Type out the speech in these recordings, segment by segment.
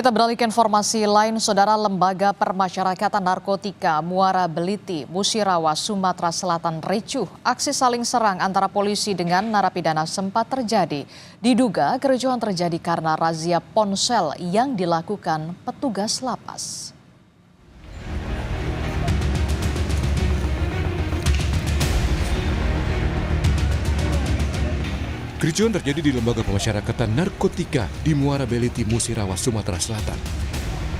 Kita beralih ke informasi lain, Saudara. Lembaga Permasyarakatan Narkotika Muara Beliti, Musirawa, Sumatera Selatan ricuh. Aksi saling serang antara polisi dengan narapidana sempat terjadi. Diduga kericuhan terjadi karena razia ponsel yang dilakukan petugas lapas. Kericuhan terjadi di Lembaga Pemasyarakatan Narkotika di Muara Beliti, Musirawa, Sumatera Selatan.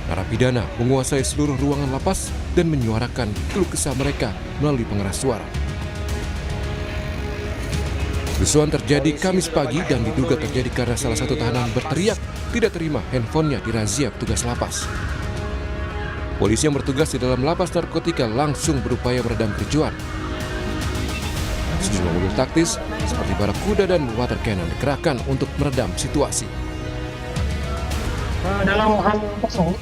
Narapidana menguasai seluruh ruangan lapas dan menyuarakan keluh kesah mereka melalui pengeras suara. Kerusuhan terjadi Kamis pagi dan diduga terjadi karena salah satu tahanan berteriak tidak terima handphonenya dirazia petugas lapas. Polisi yang bertugas di dalam lapas narkotika langsung berupaya meredam kericuhan. Sejumlah mobil taktis seperti barakuda dan water cannon dikerahkan untuk meredam situasi. Dalam hal tersebut,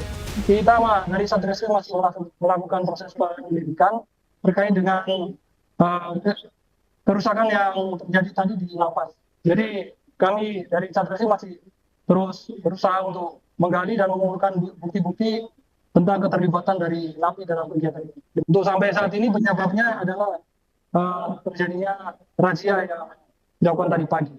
kita dari Satreskrim masih melakukan proses penyelidikan terkait dengan kerusakan yang terjadi tadi di lapas. Jadi kami dari Satreskrim masih terus berusaha untuk menggali dan mengumpulkan bukti-bukti tentang keterlibatan dari napi dalam kegiatan ini. Untuk sampai saat ini penyebabnya adalah terjadinya razia yang dilakukan tadi pagi.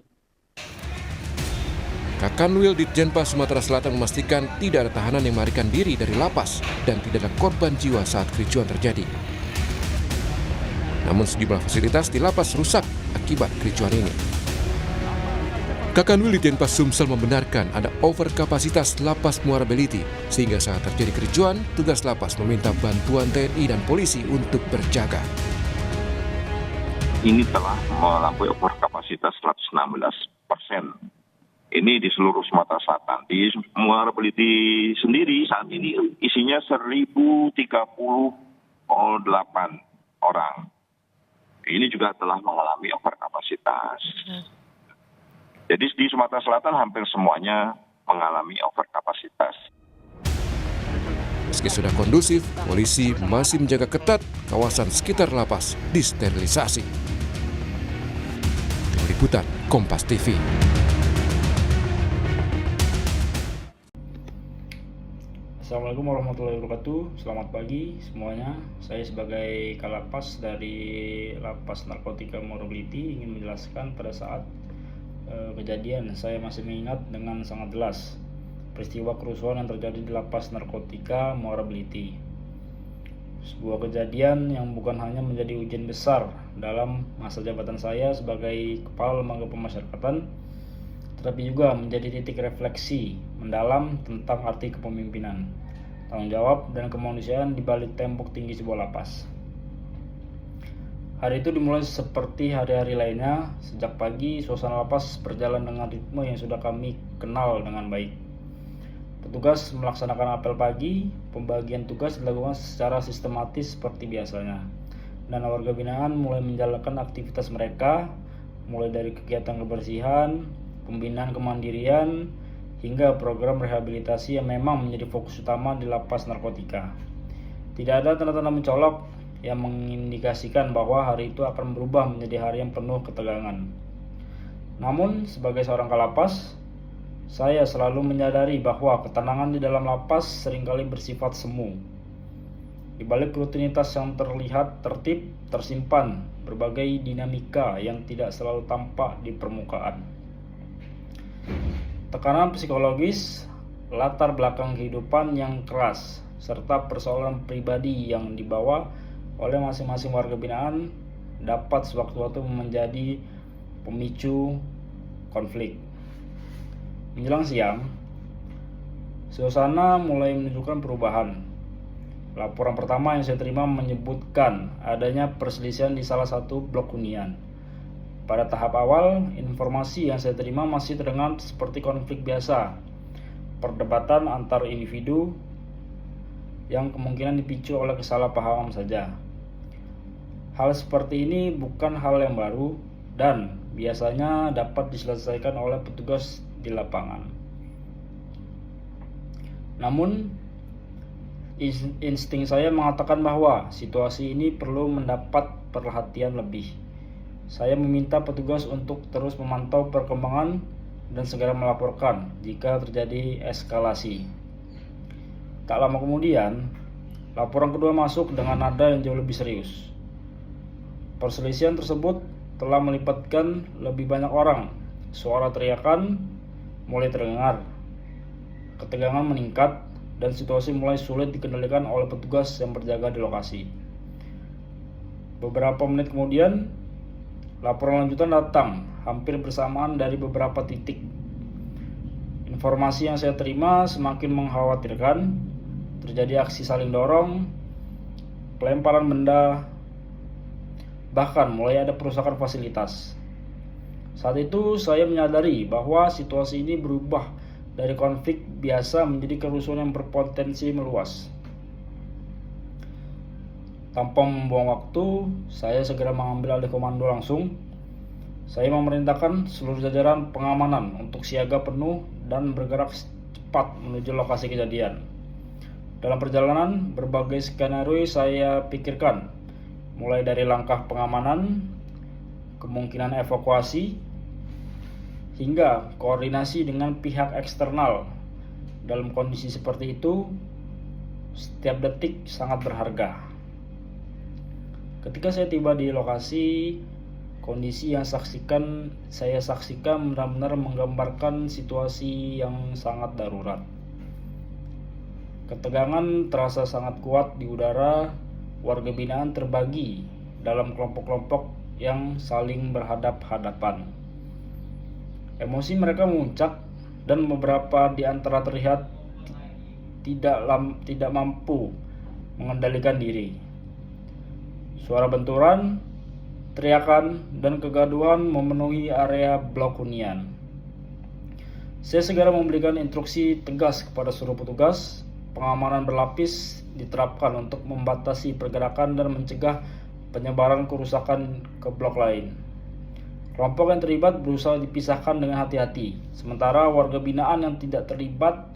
Kakanwil Ditjenpas Sumatera Selatan memastikan tidak ada tahanan yang melarikan diri dari lapas dan tidak ada korban jiwa saat kericuhan terjadi. Namun sejumlah fasilitas di lapas rusak akibat kericuhan ini. Kakanwil Ditjenpas Sumsel membenarkan ada overkapasitas lapas Muara Beliti sehingga saat terjadi kericuhan, tugas lapas meminta bantuan TNI dan polisi untuk berjaga. Ini telah melampaui overkapasitas 116%. Ini di seluruh Sumatera Selatan. Di Muara Beliti sendiri saat ini isinya 1.038 orang. Ini juga telah mengalami overkapasitas. Jadi di Sumatera Selatan hampir semuanya mengalami overkapasitas. Meski sudah kondusif, polisi masih menjaga ketat kawasan sekitar lapas disterilisasi. Tim Liputan Kompas TV. Assalamualaikum warahmatullahi wabarakatuh. Selamat pagi semuanya. Saya sebagai Kalapas dari Lapas Narkotika Muara Beliti ingin menjelaskan pada saat kejadian saya masih mengingat dengan sangat jelas peristiwa kerusuhan yang terjadi di Lapas Narkotika Muara Beliti. Sebuah kejadian yang bukan hanya menjadi ujian besar dalam masa jabatan saya sebagai Kepala Lembaga Pemasyarakatan, tetapi juga menjadi titik refleksi mendalam tentang arti kepemimpinan, tanggung jawab, dan kemanusiaan di balik tembok tinggi sebuah lapas. Hari itu dimulai seperti hari-hari lainnya. Sejak pagi, suasana lapas berjalan dengan ritme yang sudah kami kenal dengan baik. Petugas melaksanakan apel pagi, pembagian tugas dilakukan secara sistematis seperti biasanya. Dan warga binaan mulai menjalankan aktivitas mereka, mulai dari kegiatan kebersihan, pembinaan kemandirian, hingga program rehabilitasi yang memang menjadi fokus utama di lapas narkotika. Tidak ada tanda-tanda mencolok yang mengindikasikan bahwa hari itu akan berubah menjadi hari yang penuh ketegangan. Namun, sebagai seorang kalapas, saya selalu menyadari bahwa ketenangan di dalam lapas seringkali bersifat semu. Di balik rutinitas yang terlihat tertib, tersimpan berbagai dinamika yang tidak selalu tampak di permukaan. Tekanan psikologis, latar belakang kehidupan yang keras, serta persoalan pribadi yang dibawa oleh masing-masing warga binaan dapat sewaktu-waktu menjadi pemicu konflik. Menjelang siang, suasana mulai menunjukkan perubahan. Laporan pertama yang saya terima menyebutkan adanya perselisihan di salah satu blok hunian. Pada tahap awal, informasi yang saya terima masih terdengar seperti konflik biasa, perdebatan antar individu yang kemungkinan dipicu oleh kesalahpahaman saja. Hal seperti ini bukan hal yang baru dan biasanya dapat diselesaikan oleh petugas di lapangan. Namun, insting saya mengatakan bahwa situasi ini perlu mendapat perhatian lebih. Saya meminta petugas untuk terus memantau perkembangan dan segera melaporkan jika terjadi eskalasi. Tak lama kemudian, laporan kedua masuk dengan nada yang jauh lebih serius. Perselisihan tersebut telah melibatkan lebih banyak orang. Suara teriakan mulai terdengar, ketegangan meningkat, dan situasi mulai sulit dikendalikan oleh petugas yang berjaga di lokasi. Beberapa menit kemudian, laporan lanjutan datang hampir bersamaan dari beberapa titik. Informasi yang saya terima semakin mengkhawatirkan. Terjadi aksi saling dorong, pelemparan benda, bahkan mulai ada perusakan fasilitas. Saat itu saya menyadari bahwa situasi ini berubah dari konflik biasa menjadi kerusuhan yang berpotensi meluas. Tanpa membuang waktu, saya segera mengambil alih komando langsung. Saya memerintahkan seluruh jajaran pengamanan untuk siaga penuh dan bergerak cepat menuju lokasi kejadian. Dalam perjalanan, berbagai skenario saya pikirkan, mulai dari langkah pengamanan, kemungkinan evakuasi, hingga koordinasi dengan pihak eksternal. Dalam kondisi seperti itu, setiap detik sangat berharga. Ketika saya tiba di lokasi, kondisi yang saya saksikan benar-benar menggambarkan situasi yang sangat darurat. Ketegangan terasa sangat kuat di udara. Warga binaan terbagi dalam kelompok-kelompok yang saling berhadap-hadapan. Emosi mereka memuncak dan beberapa di antara terlihat tidak mampu mengendalikan diri. Suara benturan, teriakan, dan kegaduhan memenuhi area blok hunian. Saya segera memberikan instruksi tegas kepada seluruh petugas. Pengamanan berlapis diterapkan untuk membatasi pergerakan dan mencegah penyebaran kerusakan ke blok lain. Kelompok yang terlibat berusaha dipisahkan dengan hati-hati, sementara warga binaan yang tidak terlibat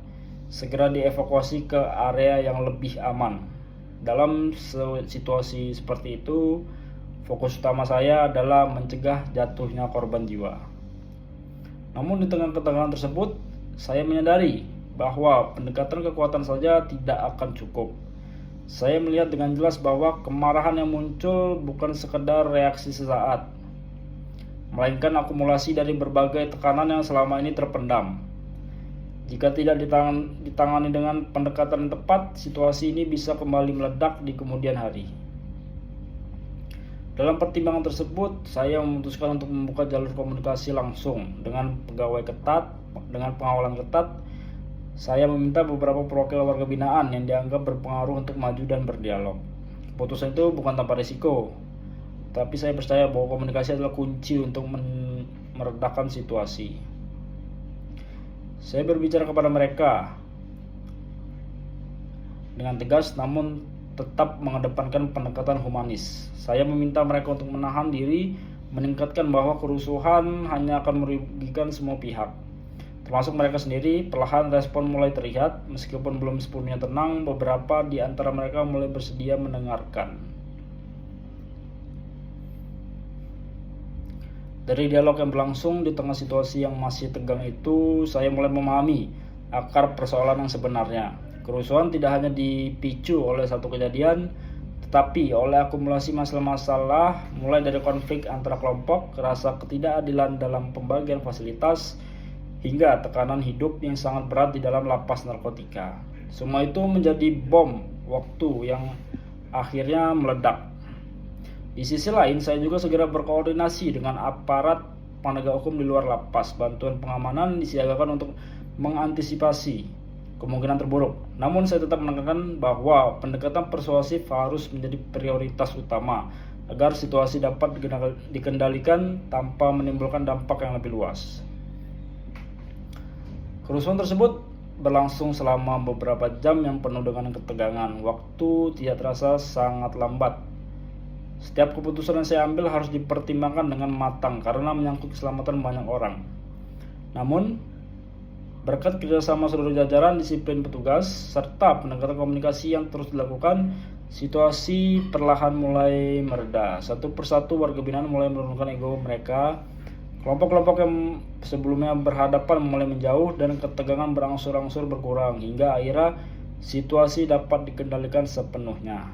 segera dievakuasi ke area yang lebih aman. Dalam situasi seperti itu, fokus utama saya adalah mencegah jatuhnya korban jiwa. Namun di tengah ketegangan tersebut, saya menyadari bahwa pendekatan kekuatan saja tidak akan cukup. Saya melihat dengan jelas bahwa kemarahan yang muncul bukan sekedar reaksi sesaat, melainkan akumulasi dari berbagai tekanan yang selama ini terpendam. Jika tidak ditangani dengan pendekatan yang tepat, situasi ini bisa kembali meledak di kemudian hari. Dalam pertimbangan tersebut, saya memutuskan untuk membuka jalur komunikasi langsung dengan pengawalan ketat. Saya meminta beberapa perwakilan warga binaan yang dianggap berpengaruh untuk maju dan berdialog. Keputusan itu bukan tanpa risiko, tapi saya percaya bahwa komunikasi adalah kunci untuk meredakan situasi. Saya berbicara kepada mereka dengan tegas namun tetap mengedepankan pendekatan humanis. Saya meminta mereka untuk menahan diri, meningkatkan bahwa kerusuhan hanya akan merugikan semua pihak, termasuk mereka sendiri. Perlahan respon mulai terlihat, meskipun belum sepenuhnya tenang. Beberapa di antara mereka mulai bersedia mendengarkan. Dari dialog yang berlangsung di tengah situasi yang masih tegang itu, saya mulai memahami akar persoalan yang sebenarnya. Kerusuhan tidak hanya dipicu oleh satu kejadian, tetapi oleh akumulasi masalah-masalah, mulai dari konflik antara kelompok, rasa ketidakadilan dalam pembagian fasilitas, hingga tekanan hidup yang sangat berat di dalam lapas narkotika. Semua itu menjadi bom waktu yang akhirnya meledak. Di sisi lain, saya juga segera berkoordinasi dengan aparat penegak hukum di luar lapas. Bantuan pengamanan disiagakan untuk mengantisipasi kemungkinan terburuk. Namun saya tetap menekankan bahwa pendekatan persuasif harus menjadi prioritas utama agar situasi dapat dikendalikan tanpa menimbulkan dampak yang lebih luas. Kerusuhan tersebut berlangsung selama beberapa jam yang penuh dengan ketegangan. Waktu tidak terasa sangat lambat. Setiap keputusan yang saya ambil harus dipertimbangkan dengan matang karena menyangkut keselamatan banyak orang. Namun, berkat kerjasama seluruh jajaran, disiplin petugas, serta pendekatan komunikasi yang terus dilakukan, situasi perlahan mulai mereda. Satu persatu warga binaan mulai menurunkan ego mereka. Kelompok-kelompok yang sebelumnya berhadapan mulai menjauh dan ketegangan berangsur-angsur berkurang hingga akhirnya situasi dapat dikendalikan sepenuhnya.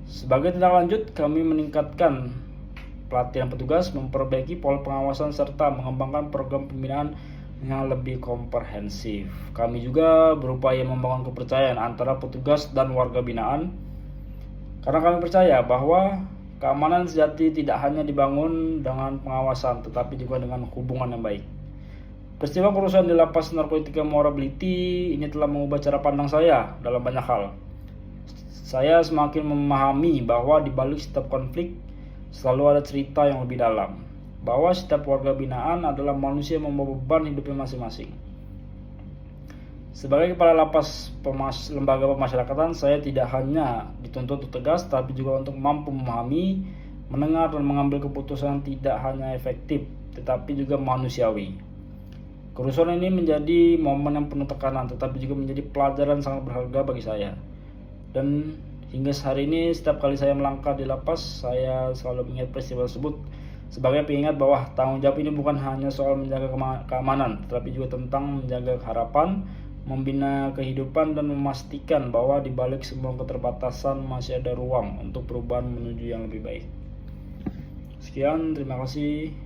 Sebagai tindak lanjut, kami meningkatkan pelatihan petugas, memperbaiki pola pengawasan, serta mengembangkan program pembinaan yang lebih komprehensif. Kami juga berupaya membangun kepercayaan antara petugas dan warga binaan, karena kami percaya bahwa keamanan sejati tidak hanya dibangun dengan pengawasan, tetapi juga dengan hubungan yang baik. Peristiwa kerusuhan di Lapas Narkotika Muara Beliti ini telah mengubah cara pandang saya dalam banyak hal. Saya semakin memahami bahwa di balik setiap konflik selalu ada cerita yang lebih dalam, bahwa setiap warga binaan adalah manusia yang membawa beban hidupnya masing-masing. Sebagai kepala lapas lembaga pemasyarakatan, saya tidak hanya dituntut untuk tegas, tapi juga untuk mampu memahami, mendengar, dan mengambil keputusan yang tidak hanya efektif, tetapi juga manusiawi. Kerusuhan ini menjadi momen yang penuh tekanan, tetapi juga menjadi pelajaran sangat berharga bagi saya. Dan hingga hari ini, setiap kali saya melangkah di lapas, saya selalu mengingat peristiwa tersebut sebagai pengingat bahwa tanggung jawab ini bukan hanya soal menjaga keamanan, tetapi juga tentang menjaga harapan, membina kehidupan, dan memastikan bahwa di balik semua keterbatasan masih ada ruang untuk perubahan menuju yang lebih baik. Sekian, terima kasih.